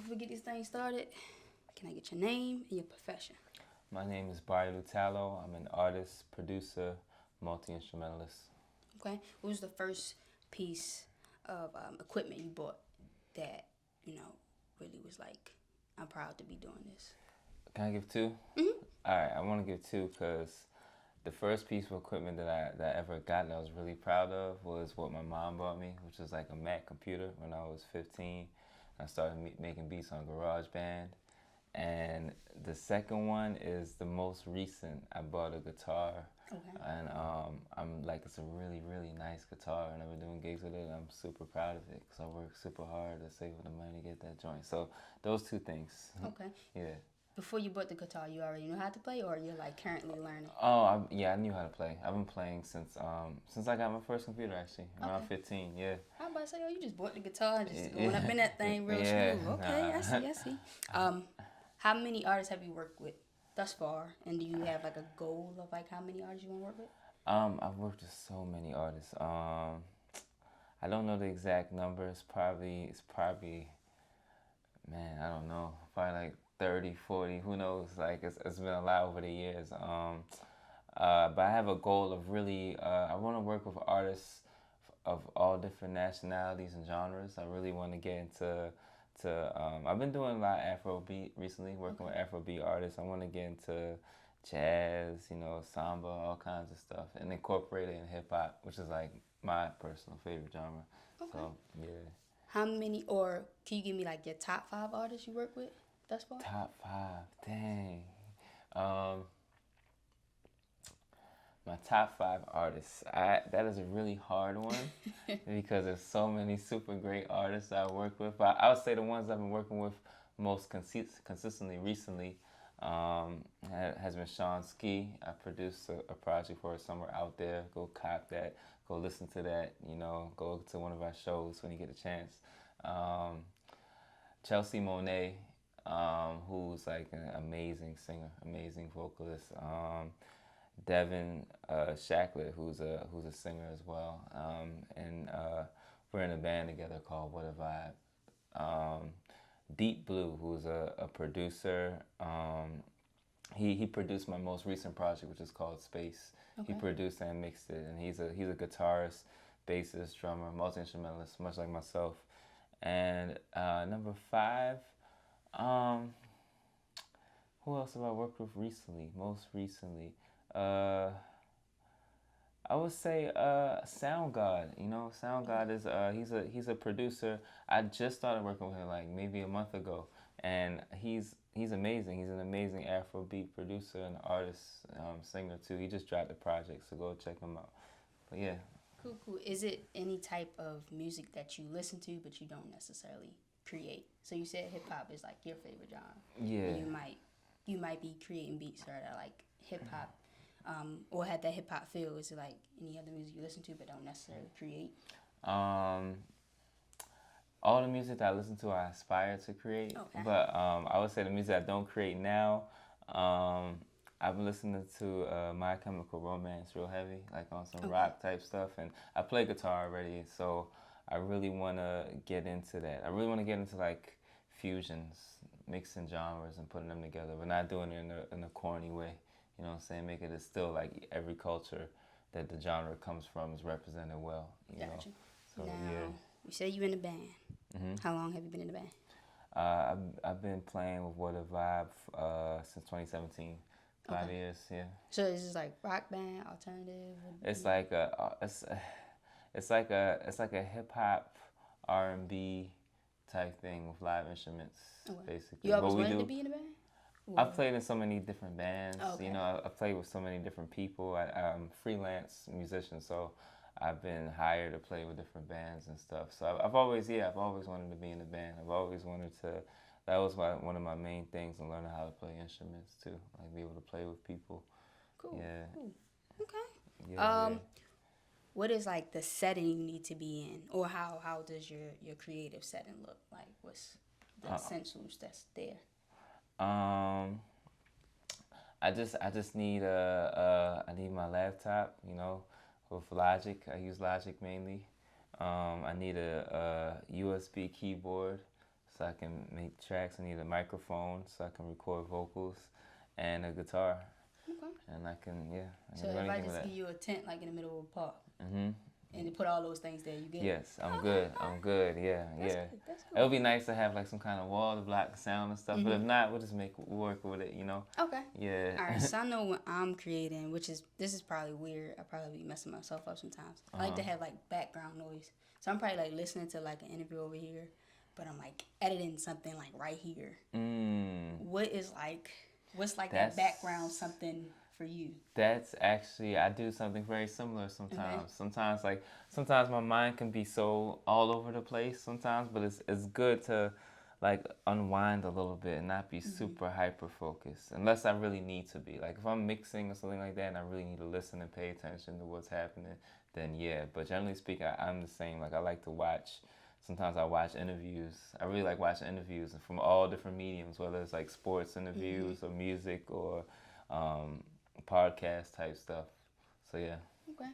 before we get this thing started, can I get your name and your profession? My name is Bari Lutalo. I'm an artist, producer, multi-instrumentalist. Okay. What was the first piece of equipment you bought that, really was like, I'm proud to be doing this? Can I give two? Mm-hmm. All right, I want to give two because the first piece of equipment that I ever got that I was really proud of was what my mom bought me, which was like a Mac computer when I was 15. I started making beats on GarageBand. And the second one is the most recent. I bought a guitar, Okay. and I'm like, it's a really, really nice guitar, and I've been doing gigs with it. And I'm super proud of it because I worked super hard to save the money to get that joint. So those two things. Okay. Yeah. Before you bought the guitar, you already knew how to play, or you're like currently learning? Oh, yeah, I knew how to play. I've been playing since I got my first computer, actually, around Okay. 15. Yeah. I'm about to say, oh, you just bought the guitar and just going up in that thing real Yeah, smooth. Okay, nah. I see. How many artists have you worked with thus far? And do you have like a goal of like how many artists you want to work with? I've worked with so many artists. I don't know the exact number. It's probably, man, I don't know. Probably like 30, 40, who knows? Like it's been a lot over the years. But I have a goal of really, I want to work with artists of all different nationalities and genres. I really want to get I've been doing a lot of Afrobeat recently, working with Afrobeat artists. I want to get into jazz, samba, all kinds of stuff, and incorporate it in hip hop, which is like my personal favorite genre. Okay. So, yeah. How many, or can you give me like your top 5 artists you work with thus far? Top five, dang. Um, my top five artists. That is a really hard one because there's so many super great artists I work with. But I would say the ones I've been working with most consistently recently has been Sean Ski. I produced a project for her somewhere out there. Go cop that. Go listen to that. Go to one of our shows when you get a chance. Chelsea Monet, who's like an amazing singer, amazing vocalist. Devin Shacklet, who's a singer as well, and we're in a band together called What a Vibe. Deep Blue, who's a producer. He produced my most recent project, which is called Space. Okay. He produced and mixed it, and he's a guitarist, bassist, drummer, multi instrumentalist, much like myself. And number five, um, who else have I worked with recently? Most recently, uh, I would say Sound God. Sound God is he's a producer. I just started working with him like maybe a month ago, and he's amazing. He's an amazing Afrobeat producer and artist, singer too. He just dropped a project, so go check him out. But yeah. Cool. Is it any type of music that you listen to but you don't necessarily create? So you said hip hop is like your favorite genre. Yeah. And you might be creating beats that are like hip hop, or had that hip hop feel. Is it like any other music you listen to but don't necessarily create? All the music that I listen to, I aspire to create. Okay. But I would say the music I don't create now, I've been listening to My Chemical Romance real heavy, like on some rock type stuff. And I play guitar already, so I really want to get into that. I really want to get into like fusions, mixing genres and putting them together, but not doing it in a corny way. You know what I'm saying? Make it as still like every culture that the genre comes from is represented well. Gotcha. So Now, yeah. you said you in a band. Mm-hmm. How long have you been in the band? I've been playing with What a Vibe since 2017. 5 years, yeah. So is this like rock band, alternative? It's like it's like a hip hop R&B type thing with live instruments, basically. You always wanted to be in a band? I've played in so many different bands. Okay. I played with so many different people. I'm a freelance musician, so I've been hired to play with different bands and stuff. So I've always wanted to be in a band. I've always wanted to. That was one of my main things in learning how to play instruments too, like be able to play with people. Cool. Yeah. Cool. Okay. Yeah. What is like the setting you need to be in, or how does your creative setting look like? What's the essentials that's there? I just need I need my laptop, with Logic. I use Logic mainly. I need a USB keyboard, so I can make tracks. I need a microphone so I can record vocals, and a guitar, Okay. and I can I So can do if I anything with just that. give you a tent like in the middle of a park Mhm. and to put all those things there, you good? Yes, I'm Okay. good. All I'm right. good. Yeah, That's yeah. good. That's It cool. would be nice to have like some kind of wall to block the sound and stuff. But if not, we'll just make work with it. You know. Okay. Yeah. All right. So I know when I'm creating, this is probably weird. I probably be messing myself up sometimes. I like to have like background noise. So I'm probably like listening to like an interview over here, but I'm like editing something like right here. What is like? What's like that That's background something for you? That's actually, I do something very similar sometimes. Okay. Sometimes my mind can be so all over the place sometimes, but it's good to like unwind a little bit and not be super hyper focused unless I really need to be. Like if I'm mixing or something like that and I really need to listen and pay attention to what's happening, then yeah. But generally speaking, I'm the same. Like I like to watch. Sometimes I watch interviews. I really like watching interviews from all different mediums, whether it's like sports interviews or music or um, podcast type stuff. So yeah. Okay.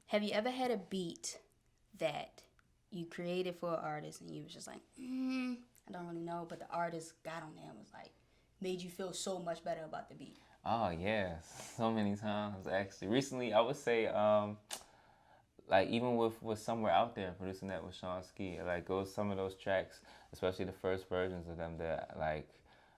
Have you ever had a beat that you created for an artist and you was just like, I don't really know, but the artist got on there and was like, made you feel so much better about the beat? Oh yeah, so many times actually. Recently, I would say, like even with Somewhere Out There, producing that with Sean Ski, like those some of those tracks, especially the first versions of them, that like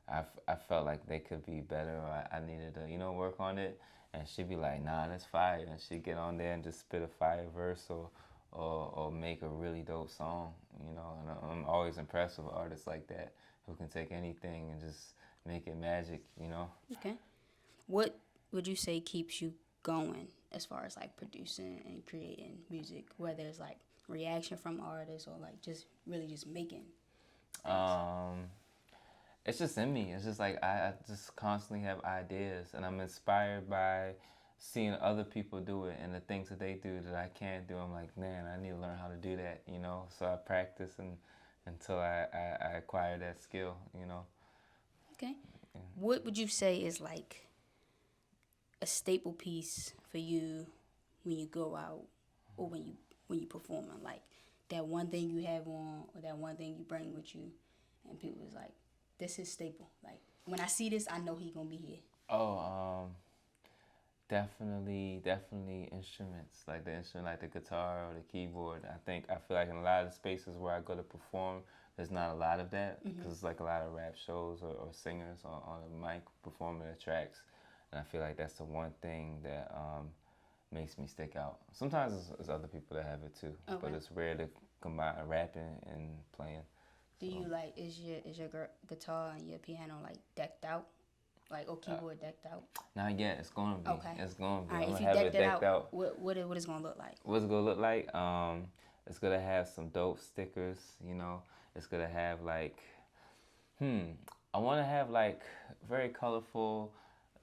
I felt like they could be better, or I needed to work on it. And she'd be like, "Nah, that's fire," and she'd get on there and just spit a fire verse or make a really dope song, And I'm always impressed with artists like that who can take anything and just make it magic. Okay. What would you say keeps you going as far as like producing and creating music, whether it's like reaction from artists or like just really just making things? It's just in me. It's just like I just constantly have ideas, and I'm inspired by seeing other people do it and the things that they do that I can't do. I'm like, man, I need to learn how to do that. So I practice until I acquire that skill. Okay. What would you say is like a staple piece for you when you go out or when you performing? Like that one thing you have on or that one thing you bring with you, and people is like, this is staple. Like when I see this, I know he gonna be here. Oh, definitely instruments, like the instrument, like the guitar or the keyboard. I feel like in a lot of the spaces where I go to perform, there's not a lot of that because it's like a lot of rap shows or singers on the mic performing the tracks, and I feel like that's the one thing that makes me stick out. Sometimes it's other people that have it too, but it's rare to combine rapping and playing. Do you like is your guitar and your piano like decked out, like or keyboard decked out? Not yet. It's gonna be. Okay. It's gonna be. All right. I'm If gonna you have decked it it decked out. what is gonna look like? What's it gonna look like? It's gonna have some dope stickers. It's gonna have like, I want to have like very colorful,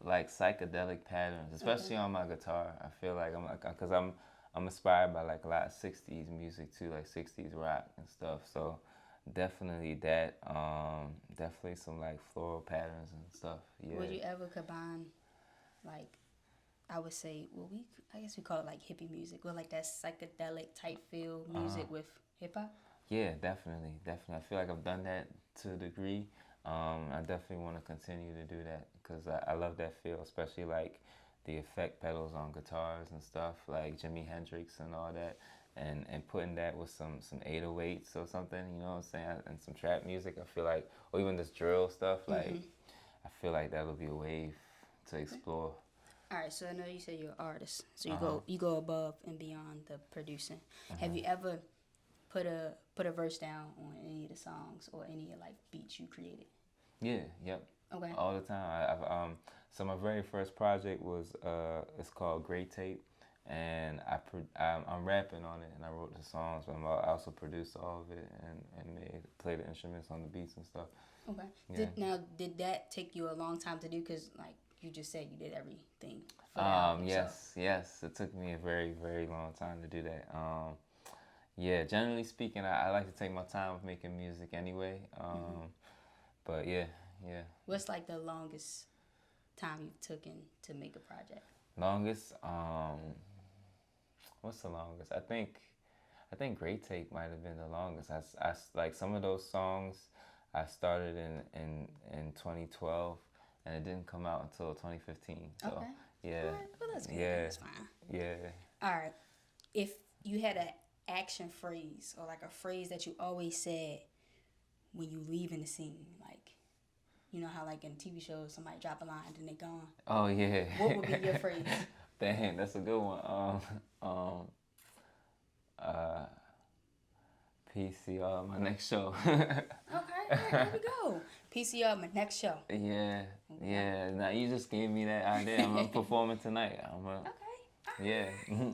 like psychedelic patterns, especially on my guitar. I feel like cause I'm inspired by like a lot of '60s music too, like '60s rock and stuff. So definitely that. Definitely some like floral patterns and stuff. Yeah. Would you ever combine, like, I would say, I guess we call it like hippie music, or like that psychedelic type feel music with hip hop? Yeah, definitely. I feel like I've done that to a degree. I definitely want to continue to do that because I love that feel, especially like the effect pedals on guitars and stuff, like Jimi Hendrix and all that, and putting that with some 808s or something, you know what I'm saying, and some trap music. I feel like, or even this drill stuff, like I feel like that'll be a wave to explore. All right, so I know you said you're an artist, so you go above and beyond the producing. Have you ever put a verse down on any of the songs or any of like beats you created? Yeah, yep. Okay. All the time. So my very first project was it's called Great Tape, and I'm rapping on it, and I wrote the songs, but I also produced all of it and played the instruments on the beats and stuff. Okay. Yeah. Did that take you a long time to do? Because like you just said, you did everything for the album. Yes, yes. It took me a very, very long time to do that. Yeah, generally speaking, I like to take my time with making music anyway. But yeah. What's like the longest time you've taken to make a project? Longest, what's the longest? I think Great Take might have been the longest. Like some of those songs I started in 2012 and it didn't come out until 2015. So Okay. yeah. All right. Well, that's good. Yeah. That's fine. Yeah. All right. If you had an action phrase or like a phrase that you always said when you leave in the scene, like, you know how like in TV shows somebody drop a line and they gone. Oh yeah. What would be your phrase? Dang, that's a good one. PCR, my next show. Okay, all right, here we go. PCR, my next show. Yeah, yeah. Now you just gave me that idea. I'm performing tonight. Okay. Yeah.